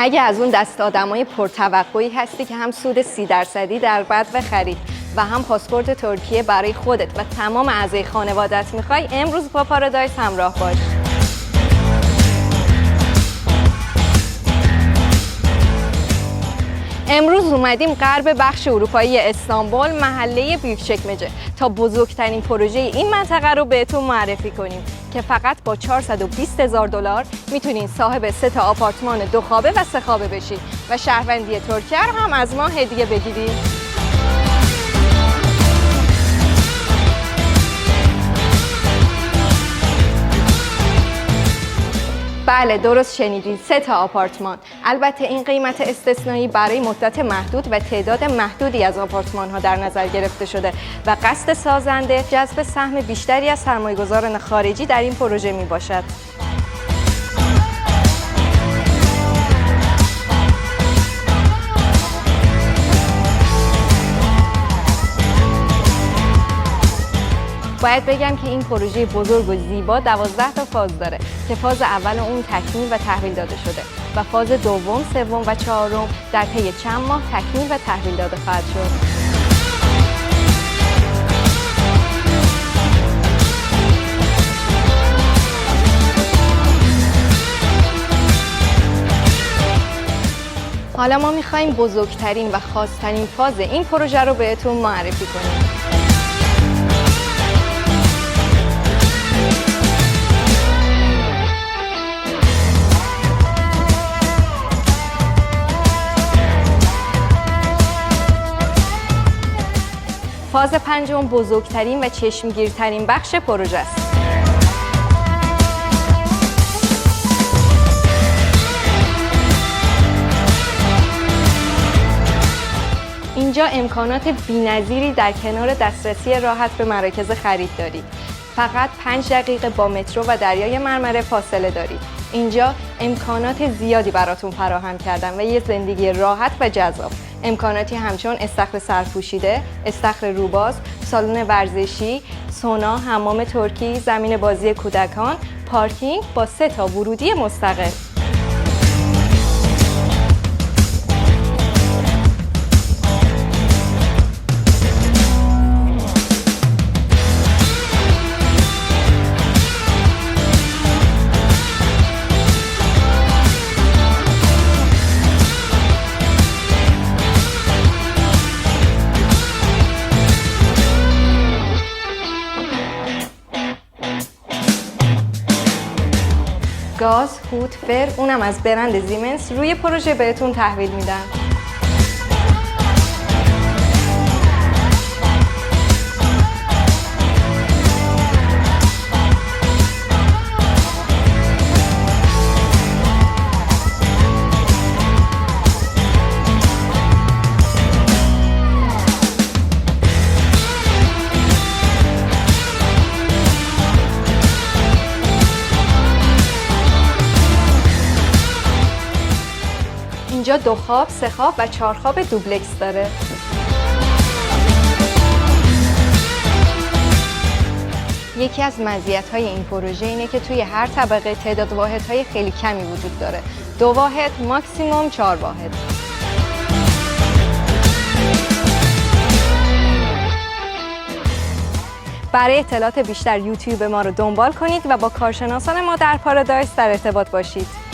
اگه از اون دست آدمای پرتوقعی هستی که هم سود 30% در بدو خرید و هم پاسپورت ترکیه برای خودت و تمام اعضای خانوادت میخوای، امروز با پارادایس همراه باش. امروز اومدیم غرب بخش اروپایی استانبول، محله بیوکچکمجه، تا بزرگترین پروژه این منطقه رو بهتون معرفی کنیم که فقط با 420,000 دلار میتونین صاحب 3 تا آپارتمان 2 خوابه و 3 خوابه بشین و شهروندی ترکیه رو هم از ما هدیه بگیرید. بله، درست شنیدید، 3 تا آپارتمان. البته این قیمت استثنایی برای مدت محدود و تعداد محدودی از آپارتمان ها در نظر گرفته شده و قصد سازنده جذب سهم بیشتری از سرمایه‌گذاران خارجی در این پروژه می باشد. باید بگم که این پروژه بزرگ و زیبا 12 تا فاز داره که فاز اول اون تکمیل و تحویل داده شده و فاز دوم، سوم و چهارم در طی چند ماه تکمیل و تحویل داده خواهد شد. حالا ما می‌خوایم بزرگترین و خاص‌ترین فاز این پروژه رو بهتون معرفی کنیم. فاز پنجم بزرگترین و چشمگیرترین بخش پروژه است. اینجا امکانات بی‌نظیری در کنار دسترسی راحت به مراکز خرید دارید. فقط 5 دقیقه با مترو و دریای مرمره فاصله دارید. اینجا امکانات زیادی براتون فراهم کردن و یه زندگی راحت و جذاب. امکاناتی همچون استخر سرپوشیده، استخر روباز، سالن ورزشی، سونا، حمام ترکی، زمین بازی کودکان، پارکینگ با 3 تا ورودی مستقل. گاز، هوت، فر، اونم از برند زیمنس روی پروژه بهتون تحویل میدن. اینجا 2 خواب، 3 خواب و 4 خواب دوبلکس داره. یکی از مزیت‌های این پروژه اینه که توی هر طبقه تعداد واحدهای خیلی کمی وجود داره. 2 واحد، ماکسیموم 4 واحد. برای اطلاعات بیشتر یوتیوب ما رو دنبال کنید و با کارشناسان ما در پارادایس در ارتباط باشید.